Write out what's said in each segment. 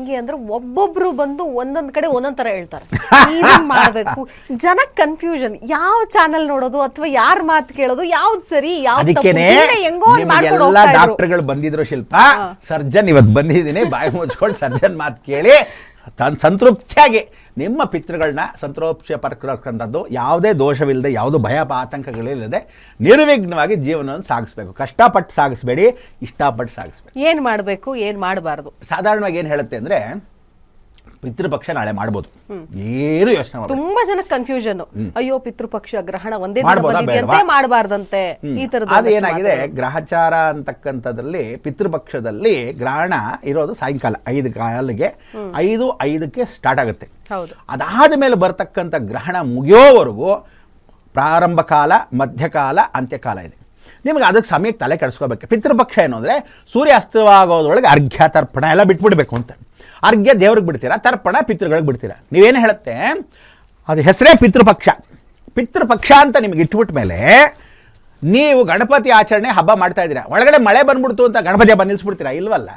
ಹೆಂಗೆ ಅಂದ್ರೆ ಒಬ್ಬೊಬ್ರು ಬಂದು ಒಂದೊಂದ್ ಕಡೆ ಒಂದೊಂದ್ ತರ ಹೇಳ್ತಾರೆ. ಇದನ್ ಮಾಡ್ಬೇಕು, ಜನಕ್ ಕನ್ಫ್ಯೂಷನ್, ಯಾವ ಚಾನೆಲ್ ನೋಡೋದು ಅಥವಾ ಯಾರ ಮಾತು ಕೇಳೋದು, ಯಾವ್ದು ಸರಿ ಯಾವ್ದು ತಪ್ಪು, ಹೆಂಗೋ ಮಾಡ್ಕೊಂಡು ಹೋಗ್ತಾ ಇದ್ರು. ಡಾಕ್ಟರ್ಗಳು ಬಂದಿದ್ರು ಶಿಲ್ಪ, ಸರ್ಜನ್ ಇವತ್ತು ಬಂದಿದ್ದೀನಿ, ಬಾಯಿ ಮುಚ್ಕೊಂಡು ಸರ್ಜನ್ ಮಾತು ಕೇಳಿ ಸಂತೃಪ್ತಿಯಾಗಿ ನಿಮ್ಮ ಪಿತೃಗಳನ್ನ ಸಂತೃಪ್ತಿ ಪಡ್ಕೊಳ್ಳೋಕ್ಕಂಥದ್ದು, ಯಾವುದೇ ದೋಷವಿಲ್ಲದೆ, ಯಾವುದು ಭಯ ಆತಂಕಗಳಿಲ್ಲದೆ ನಿರ್ವಿಘ್ನವಾಗಿ ಜೀವನವನ್ನು ಸಾಗಿಸ್ಬೇಕು. ಕಷ್ಟಪಟ್ಟು ಸಾಗಿಸ್ಬೇಡಿ, ಇಷ್ಟಪಟ್ಟು ಸಾಗಿಸ್ಬೇಕು. ಏನ್ ಮಾಡಬೇಕು, ಏನ್ ಮಾಡಬಾರ್ದು? ಸಾಧಾರಣವಾಗಿ ಏನು ಹೇಳುತ್ತೆ ಅಂದರೆ, ಪಿತೃಪಕ್ಷ ನಾಳೆ ಮಾಡ್ಬೋದು, ಏನು ಯೋಚನೆ ಮಾಡಿ. ತುಂಬಾ ಜನಕ್ಕೆ ಕನ್ಫ್ಯೂಷನ್, ಅಯ್ಯೋ ಪಿತೃಪಕ್ಷ ಗ್ರಹಣ ಒಂದೇ ಮಾಡಬಾರ್ದಂತೆ, ಈ ತರದ. ಅದೇನಾಗಿದೆ, ಗ್ರಹಚಾರ ಅಂತಕ್ಕಂಥದ್ರಲ್ಲಿ ಪಿತೃಪಕ್ಷದಲ್ಲಿ ಗ್ರಹಣ ಇರೋದು ಸಾಯಂಕಾಲ 5 ಕಾಲಿಗೆ, 5:05 ಸ್ಟಾರ್ಟ್ ಆಗುತ್ತೆ. ಅದಾದ ಮೇಲೆ ಬರ್ತಕ್ಕಂಥ ಗ್ರಹಣ ಮುಗಿಯೋವರೆಗೂ ಪ್ರಾರಂಭ ಕಾಲ, ಮಧ್ಯಕಾಲ, ಅಂತ್ಯಕಾಲ ಇದೆ. ನಿಮಗೆ ಅದಕ್ಕೆ ಸಮಯಕ್ಕೆ ತಲೆ ಕೆಡಿಸ್ಕೋಬೇಕು. ಪಿತೃಪಕ್ಷ ಏನು ಅಂದರೆ ಸೂರ್ಯ ಅಸ್ತವಾಗೋದ್ರೊಳಗೆ ಅರ್ಘ್ಯ ತರ್ಪಣ ಎಲ್ಲ ಬಿಟ್ಬಿಡ್ಬೇಕು ಅಂತ. ಅರ್ಘ್ಯ ದೇವ್ರಿಗೆ ಬಿಡ್ತೀರಾ, ತರ್ಪಣ ಪಿತೃಗಳಿಗೆ ಬಿಡ್ತೀರಾ. ನೀವೇನು ಹೇಳುತ್ತೆ, ಅದು ಹೆಸರೇ ಪಿತೃಪಕ್ಷ. ಪಿತೃಪಕ್ಷ ಅಂತ ನಿಮಗೆ ಇಟ್ಬಿಟ್ಟ ಮೇಲೆ ನೀವು ಗಣಪತಿ ಆಚರಣೆ ಹಬ್ಬ ಮಾಡ್ತಾ ಇದ್ದೀರಾ, ಒಳಗಡೆ ಮಳೆ ಬಂದ್ಬಿಡ್ತು ಅಂತ ಗಣಪತಿ ಹಬ್ಬ ನಿಲ್ಲಿಸ್ಬಿಡ್ತೀರಾ? ಇಲ್ವಲ್ಲ.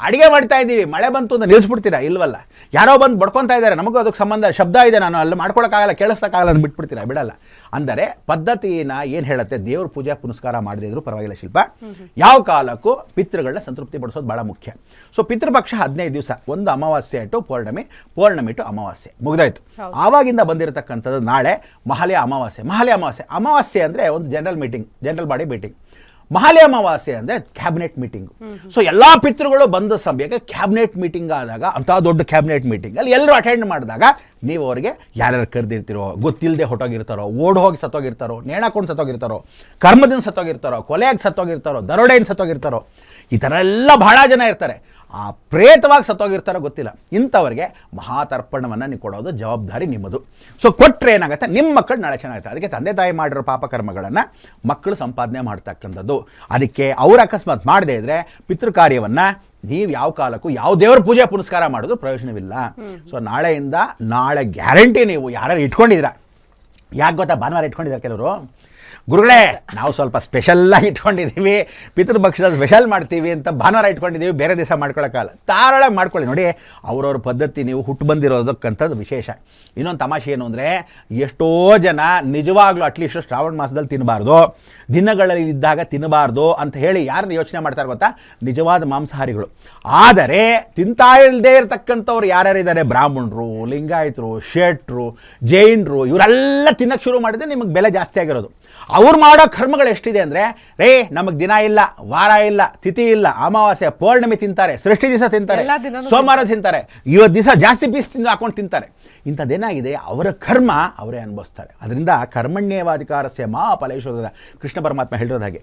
ಅಡಿಗೆ ಮಾಡ್ತಾ ಇದ್ದೀವಿ, ಮಳೆ ಬಂತು ಅಂತ ನಿಲ್ಲಿಸ್ಬಿಡ್ತೀರಾ? ಇಲ್ವಲ್ಲ. ಯಾರೋ ಬಂದು ಬಡ್ಕೊತಾ ಇದ್ದಾರೆ, ನಮಗೂ ಅದಕ್ಕೆ ಸಂಬಂಧ, ಶಬ್ದ ಇದೆ, ನಾನು ಅಲ್ಲಿ ಮಾಡ್ಕೊಳಕ್ಕಾಗಲ್ಲ, ಕೇಳಿಸೋಕ್ಕಾಗಲ್ಲ ಅಂತ ಬಿಟ್ಬಿಡ್ತೀರಾ? ಬಿಡಲ್ಲ. ಅಂದರೆ ಪದ್ಧತಿನ ಏನು ಹೇಳುತ್ತೆ, ದೇವ್ರ ಪೂಜೆ ಪುನಸ್ಕಾರ ಮಾಡದಿದ್ರು ಪರವಾಗಿಲ್ಲ ಶಿಲ್ಪ, ಯಾವ ಕಾಲಕ್ಕೂ ಪಿತೃಗಳನ್ನ ಸಂತೃಪ್ತಿ ಪಡಿಸೋದು ಭಾಳ ಮುಖ್ಯ. ಸೊ ಪಿತೃಪಕ್ಷ 15 ದಿವಸ, ಒಂದು ಅಮಾವಾಸ್ಯೆ ಟು ಪೌರ್ಣಮಿ, ಪೌರ್ಣಮಿ ಟು ಅಮಾವಾಸ್ಯೆ ಮುಗಿದಾಯ್ತು. ಆವಾಗಿಂದ ಬಂದಿರತಕ್ಕಂಥದ್ದು ನಾಳೆ ಮಹಾಲಯ ಅಮಾವಾಸ್ಯೆ. ಅಮಾವಾಸ್ಯೆ ಅಂದರೆ ಒಂದು general body meeting. Mahalaya Amavasya ಅಂದರೆ ಕ್ಯಾಬಿನೆಟ್ ಮೀಟಿಂಗು. ಸೊ ಎಲ್ಲ ಪಿತೃಗಳು ಬಂದ ಸಮಯಕ್ಕೆ ಕ್ಯಾಬಿನೆಟ್ ಮೀಟಿಂಗ್ ಆದಾಗ, ಅಂಥ ದೊಡ್ಡ ಕ್ಯಾಬಿನೆಟ್ ಮೀಟಿಂಗಲ್ಲಿ ಎಲ್ಲರೂ ಅಟೆಂಡ್ ಮಾಡಿದಾಗ ನೀವು ಅವರಿಗೆ ಯಾರ್ಯಾರು ಕರೆದಿರ್ತೀರೋ, ಗೊತ್ತಿಲ್ಲದೆ ಹೊಟ್ಟೋಗಿರ್ತಾರೋ, ಓಡ್ ಹೋಗಿ ಸತ್ತೋಗಿರ್ತಾರೋ, ನೇಣಾಕೊಂಡು ಸತ್ತೋಗಿರ್ತಾರೋ, ಕರ್ಮದಿಂದ ಸತ್ತೋಗಿರ್ತಾರೋ, ಕೊಲೆಯಾಗಿ ಸತ್ತೋಗಿರ್ತಾರೋ, ದರೋಡೆಯಿಂದ ಸತ್ತೋಗಿರ್ತಾರೋ, ಈ ಥರ ಎಲ್ಲ ಬಹಳ ಜನ ಇರ್ತಾರೆ. ಆ ಪ್ರೇತವಾಗಿ ಸತ್ತೋಗಿರ್ತಾರೋ ಗೊತ್ತಿಲ್ಲ. ಇಂಥವ್ರಿಗೆ ಮಹಾತರ್ಪಣವನ್ನು ನೀವು ಕೊಡೋದು ಜವಾಬ್ದಾರಿ ನಿಮ್ಮದು. ಸೊ ಕೊಟ್ಟರೆ ಏನಾಗುತ್ತೆ, ನಿಮ್ಮ ಮಕ್ಕಳು ನಾಳೆ ಚೆನ್ನಾಗುತ್ತೆ. ಅದಕ್ಕೆ ತಂದೆ ತಾಯಿ ಮಾಡಿರೋ ಪಾಪಕರ್ಮಗಳನ್ನು ಮಕ್ಕಳು ಸಂಪಾದನೆ ಮಾಡ್ತಕ್ಕಂಥದ್ದು. ಅದಕ್ಕೆ ಅವ್ರು ಅಕಸ್ಮಾತ್ ಮಾಡದೇ ಇದ್ದರೆ ಪಿತೃ ಕಾರ್ಯವನ್ನು ನೀವು ಯಾವ ಕಾಲಕ್ಕೂ ಯಾವ ದೇವ್ರ ಪೂಜೆ ಪುನಸ್ಕಾರ ಮಾಡೋದು ಪ್ರಯೋಜನವಿಲ್ಲ. ಸೊ ನಾಳೆ ಗ್ಯಾರಂಟಿ ನೀವು ಯಾರು ಇಟ್ಕೊಂಡಿದ್ದೀರಾ, ಯಾಕೆ ಗೊತ್ತಾ, ಭಾನುವಾರ ಇಟ್ಕೊಂಡಿದ್ದಾರೆ ಕೆಲವರು, ಗುರುಗಳೇ ನಾವು ಸ್ವಲ್ಪ ಸ್ಪೆಷಲ್ಲಾಗಿ ಇಟ್ಕೊಂಡಿದ್ದೀವಿ, ಪಿತೃಪಕ್ಷದಲ್ಲಿ ಸ್ಪೆಷಲ್ ಮಾಡ್ತೀವಿ ಅಂತ ಭಾನುವಾರ ಇಟ್ಕೊಂಡಿದ್ದೀವಿ, ಬೇರೆ ದಿವಸ ಮಾಡ್ಕೊಳ್ಳೋಕ್ಕಲ್ಲ, ತಾರಾಳಾಗಿ ಮಾಡ್ಕೊಳ್ಳಿ. ನೋಡಿ, ಅವ್ರವ್ರ ಪದ್ಧತಿ, ನೀವು ಹುಟ್ಟು ಬಂದಿರೋದಕ್ಕಂಥದ್ದು ವಿಶೇಷ. ಇನ್ನೊಂದು ತಮಾಷೆ ಏನು ಅಂದರೆ, ಎಷ್ಟೋ ಜನ ನಿಜವಾಗ್ಲೂ ಅಟ್ಲೀಸ್ಟ್ ಶ್ರಾವಣ ಮಾಸದಲ್ಲಿ ತಿನ್ನಬಾರ್ದು, ದಿನಗಳಲ್ಲಿ ಇದ್ದಾಗ ತಿನ್ನಬಾರ್ದು ಅಂತ ಹೇಳಿ ಯಾರನ್ನ ಯೋಚನೆ ಮಾಡ್ತಾರೆ ಗೊತ್ತಾ, ನಿಜವಾದ ಮಾಂಸಾಹಾರಿಗಳು. ಆದರೆ ತಿಂತಾ ಇಲ್ಲದೆ ಇರತಕ್ಕಂಥವ್ರು ಯಾರ್ಯಾರಿದ್ದಾರೆ, ಬ್ರಾಹ್ಮಣರು, ಲಿಂಗಾಯತರು, ಶೆಟ್ರು, ಜೈನರು, ಇವರೆಲ್ಲ ತಿನ್ನಕ್ಕೆ ಶುರು ಮಾಡಿದ್ರೆ ನಿಮಗೆ ಬೆಲೆ ಜಾಸ್ತಿ ಆಗಿರೋದು. ಅವ್ರು ಮಾಡೋ ಕರ್ಮಗಳು ಎಷ್ಟಿದೆ ಅಂದರೆ, ನಮಗೆ ದಿನ ಇಲ್ಲ, ವಾರ ಇಲ್ಲ, ತಿಥಿ ಇಲ್ಲ, ಅಮಾವಾಸ್ಯೆ ಪೌರ್ಣಮಿ ತಿಂತಾರೆ, ಸೃಷ್ಟಿ ದಿವಸ ತಿಂತಾರೆ, ಸೋಮವಾರ ತಿಂತಾರೆ, ಇವತ್ತು ದಿವಸ ಜಾಸ್ತಿ ಪೀಸ್ ಹಾಕೊಂಡು ತಿಂತಾರೆ. ಇಂಥದ್ದೇನಾಗಿದೆ, ಅವರ ಕರ್ಮ ಅವರೇ ಅನುಭವಿಸ್ತಾರೆ. ಅದರಿಂದ ಕರ್ಮಣ್ಯೇವಾಧಿಕಾರಸ್ಯ ಮಾ ಫಲೇಶ್ವರದ ಕೃಷ್ಣ ಪರಮಾತ್ಮ ಹೇಳಿರೋದು ಹಾಗೆ.